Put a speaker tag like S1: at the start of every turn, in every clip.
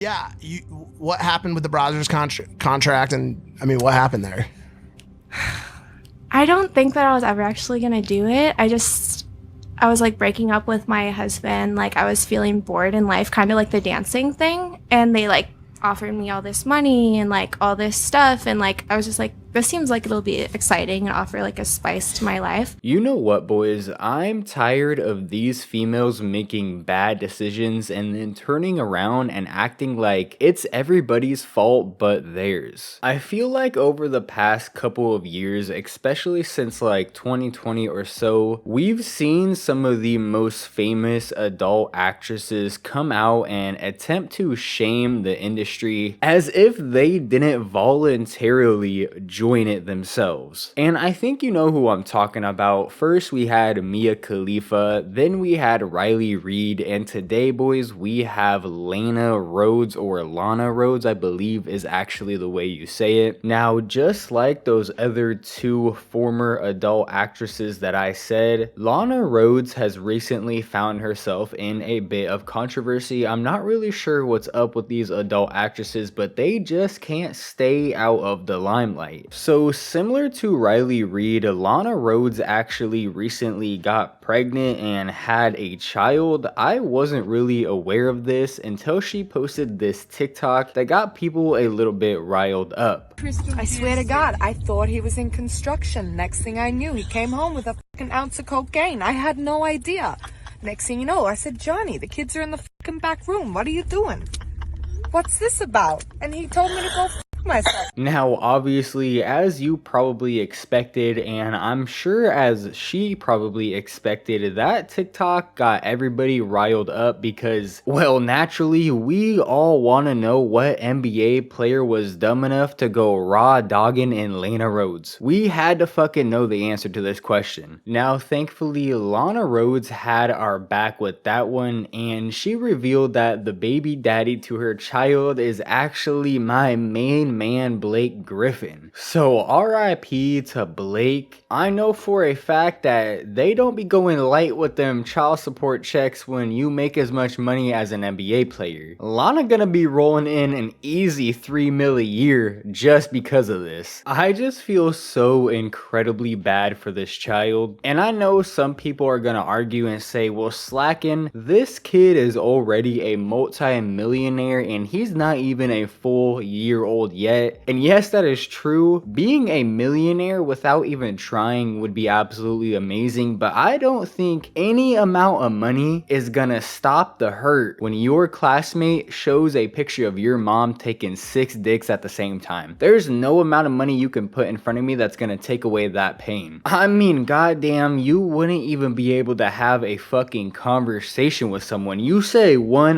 S1: Yeah, what happened with the browser's contract, and I mean, what happened there?
S2: I don't think that I was ever actually gonna do it. I was like breaking up with my husband. Like I was feeling bored in life, kind of like the dancing thing. And they like offered me all this money and like all this stuff. And like I was just like, this seems like it'll be exciting and offer like a spice to my life.
S3: You know what, boys? I'm tired of these females making bad decisions and then turning around and acting like it's everybody's fault but theirs. I feel like over the past couple of years, especially since like 2020 or so, we've seen some of the most famous adult actresses come out and attempt to shame the industry as if they didn't voluntarily join it themselves. And I think you know who I'm talking about. First we had Mia Khalifa, then we had Riley Reid, and today, boys, we have Lana Rhoades, or Lana Rhoades, I believe is actually the way you say it. Now, just like those other two former adult actresses that I said, Lana Rhoades has recently found herself in a bit of controversy. I'm not really sure what's up with these adult actresses, but they just can't stay out of the limelight. So similar to Riley Reid, Lana Rhoades actually recently got pregnant and had a child. I wasn't really aware of this until she posted this TikTok that got people a little bit riled up.
S4: I swear to God, I thought he was in construction. Next thing I knew, he came home with a fucking ounce of cocaine. I had no idea. Next thing you know, I said, Johnny, the kids are in the fucking back room. What are you doing? What's this about? And he told me to go myself.
S3: Now, obviously, as you probably expected, and I'm sure as she probably expected, that TikTok got everybody riled up because, well, naturally, we all want to know what NBA player was dumb enough to go raw dogging in Lana Rhoades. We had to fucking know the answer to this question. Now, thankfully, Lana Rhoades had our back with that one, and she revealed that the baby daddy to her child is actually my main man, Blake Griffin. So RIP to Blake. I know for a fact that they don't be going light with them child support checks when you make as much money as an NBA player. Lana gonna be rolling in an easy $3 million a year just because of this. I just feel so incredibly bad for this child. And I know some people are gonna argue and say, well, Slaqin, this kid is already a multi-millionaire and he's not even a full year old yet. And yes, that is true. Being a millionaire without even trying would be absolutely amazing, but I don't think any amount of money is gonna stop the hurt when your classmate shows a picture of your mom taking 6 dicks at the same time. There's no amount of money you can put in front of me that's gonna take away that pain. I mean, goddamn, you wouldn't even be able to have a fucking conversation with someone. You say one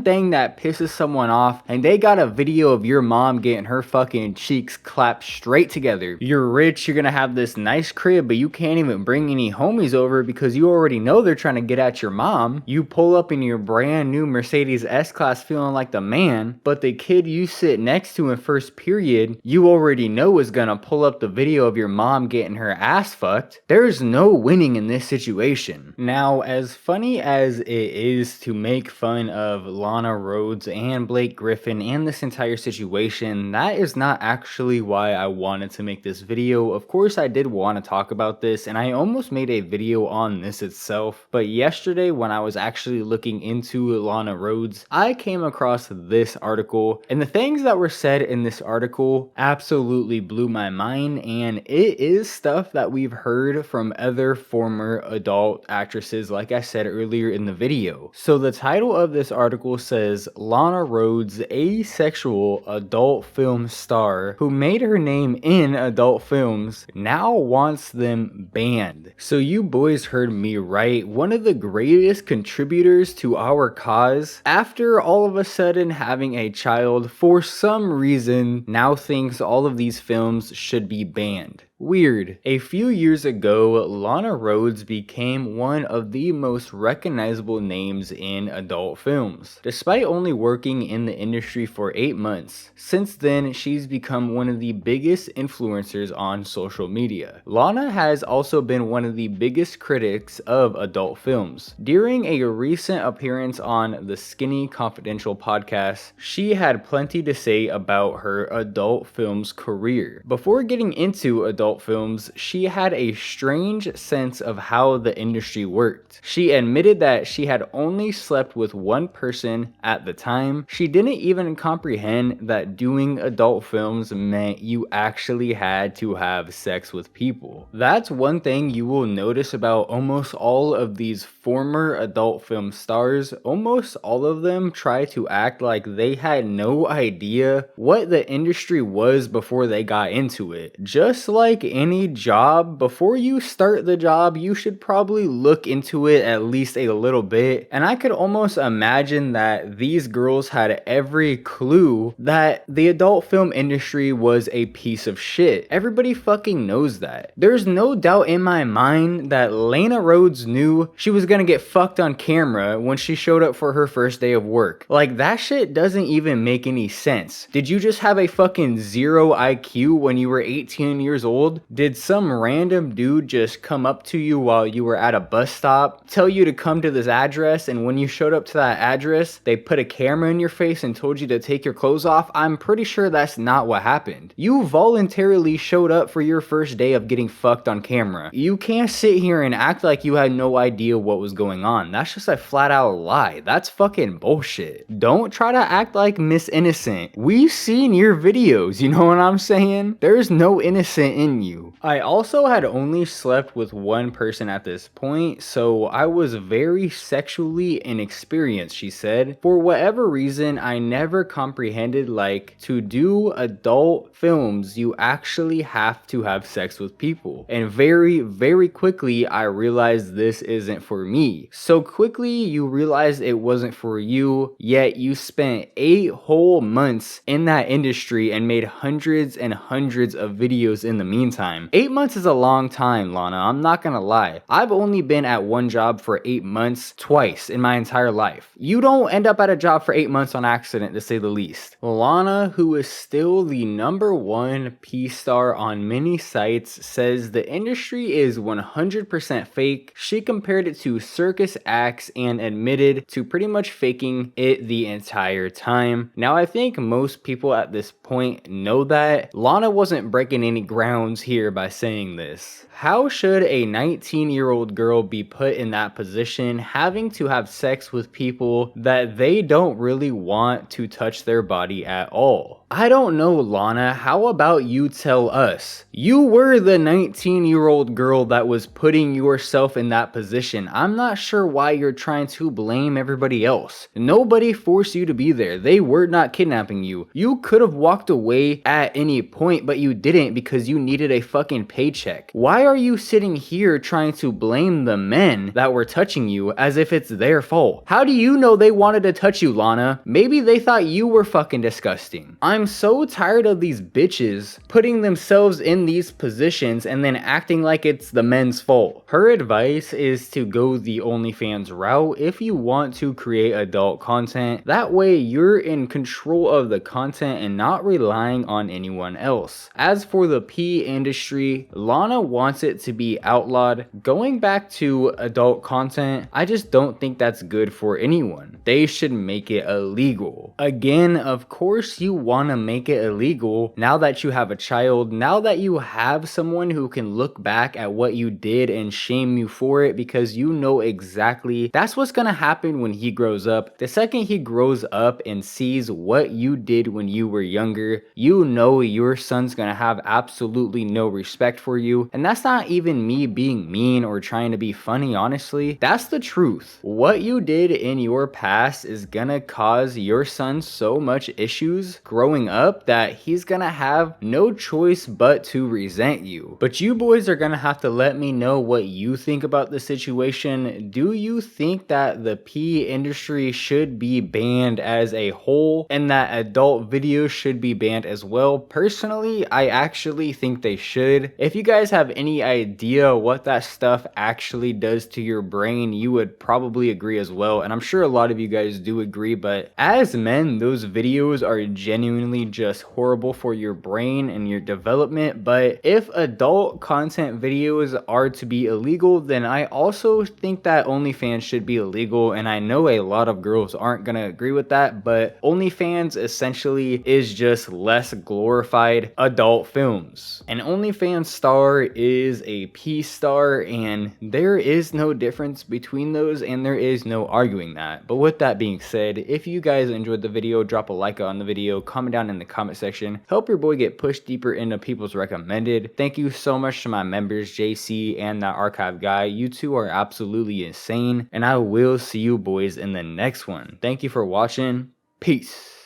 S3: thing that pisses someone off, and they got a video of your mom getting her fucking cheeks clapped straight together. You're rich, you're gonna have this nice crib, but you can't even bring any homies over because you already know they're trying to get at your mom. You pull up in your brand new Mercedes S-Class feeling like the man, but the kid you sit next to in first period, you already know is gonna pull up the video of your mom getting her ass fucked. There's no winning in this situation. Now, as funny as it is to make fun of Lana Rhoades and Blake Griffin and this entire situation, that is not actually why I wanted to make this video. Of course, I did want to talk about this, and I almost made a video on this itself, but yesterday when I was actually looking into Lana Rhoades, I came across this article, and the things that were said in this article absolutely blew my mind, and it is stuff that we've heard from other former adult actresses, like I said earlier in the video. So the title of this article says, Lana Rhoades, asexual adult film star who made her name in adult films, now wants them banned. So you boys heard me right. One of the greatest contributors to our cause, after all of a sudden having a child, for some reason now thinks all of these films should be banned. Weird. A few years ago, Lana Rhoades became one of the most recognizable names in adult films, despite only working in the industry for 8 months. Since then, she's become one of the biggest influencers on social media. Lana has also been one of the biggest critics of adult films. During a recent appearance on the Skinny Confidential podcast, she had plenty to say about her adult films career. Before getting into adult films, she had a strange sense of how the industry worked. She admitted that she had only slept with one person at the time. She didn't even comprehend that doing adult films meant you actually had to have sex with people. That's one thing you will notice about almost all of these former adult film stars. Almost all of them try to act like they had no idea what the industry was before they got into it. Just like any job, before you start the job, you should probably look into it at least a little bit. And I could almost imagine that these girls had every clue that the adult film industry was a piece of shit. Everybody fucking knows that. There's no doubt in my mind that Lana Rhoades knew she was gonna get fucked on camera when she showed up for her first day of work. Like, that shit doesn't even make any sense. Did you just have a fucking 0 IQ when you were 18 years old? Did some random dude just come up to you while you were at a bus stop, tell you to come to this address, and when you showed up to that address, they put a camera in your face and told you to take your clothes off? I'm pretty sure that's not what happened. You voluntarily showed up for your first day of getting fucked on camera. You can't sit here and act like you had no idea what was going on. That's just a flat out lie. That's fucking bullshit. Don't try to act like Miss Innocent. We've seen your videos, you know what I'm saying? There's no innocent in you. I also had only slept with one person at this point, so I was very sexually inexperienced, she said. For whatever reason, I never comprehended, like, to do adult films, you actually have to have sex with people. And very, very quickly, I realized this isn't for me. So quickly, you realized it wasn't for you, yet you spent 8 whole months in that industry and made hundreds and hundreds of videos in the meantime. 8 months is a long time, Lana. I'm not gonna lie. I've only been at one job for 8 months twice in my entire life. You don't end up at a job for 8 months on accident, to say the least. Lana, who is still the #1 P star on many sites, says the industry is 100% fake. She compared it to circus acts and admitted to pretty much faking it the entire time. Now, I think most people at this point know that. Lana wasn't breaking any grounds here by saying this. How should a 19-year-old girl be put in that position, having to have sex with people that they don't really want to touch their body at all? I don't know, Lana. How about you tell us? You were the 19-year-old girl that was putting yourself in that position. I'm not sure why you're trying to blame everybody else. Nobody forced you to be there. They were not kidnapping you. You could have walked away at any point, but you didn't because you needed a fucking paycheck. Why are you sitting here trying to blame the men that were touching you as if it's their fault? How do you know they wanted to touch you, Lana? Maybe they thought you were fucking disgusting. I'm so tired of these bitches putting themselves in these positions and then acting like it's the men's fault. Her advice is to go the OnlyFans route if you want to create adult content. That way you're in control of the content and not relying on anyone else. As for the P industry, Lana wants it to be outlawed. Going back to adult content, I just don't think that's good for anyone. They should make it illegal. Again, of course you want to make it illegal now that you have a child, now that you have someone who can look back at what you did and shame you for it, because you know exactly that's what's gonna happen when he grows up. The second he grows up and sees what you did when you were younger, you know your son's gonna have absolutely no respect for you. And that's not even me being mean or trying to be funny, honestly. That's the truth. What you did in your past is gonna cause your son so much issues growing up that he's gonna have no choice but to resent you. But you boys are gonna have to let me know what you think about the situation. Do you think that the P industry should be banned as a whole and that adult videos should be banned as well? Personally, I actually think they should. If you guys have any idea what that stuff actually does to your brain, you would probably agree as well, and I'm sure a lot of you guys do agree. But as men, those videos are genuinely just horrible for your brain and your development. But if adult content videos are to be illegal, then I also think that OnlyFans should be illegal, and I know a lot of girls aren't gonna agree with that, but OnlyFans essentially is just less glorified adult films. An OnlyFans star is a P star, and there is no difference between those, and there is no arguing that. But with that being said, if you guys enjoyed the video, drop a like on the video, comment down in the comment section, help your boy get pushed deeper into people's recommended. Thank you so much to my members, JC and that archive guy. You two are absolutely insane, and I will see you boys in the next one. Thank you for watching. Peace.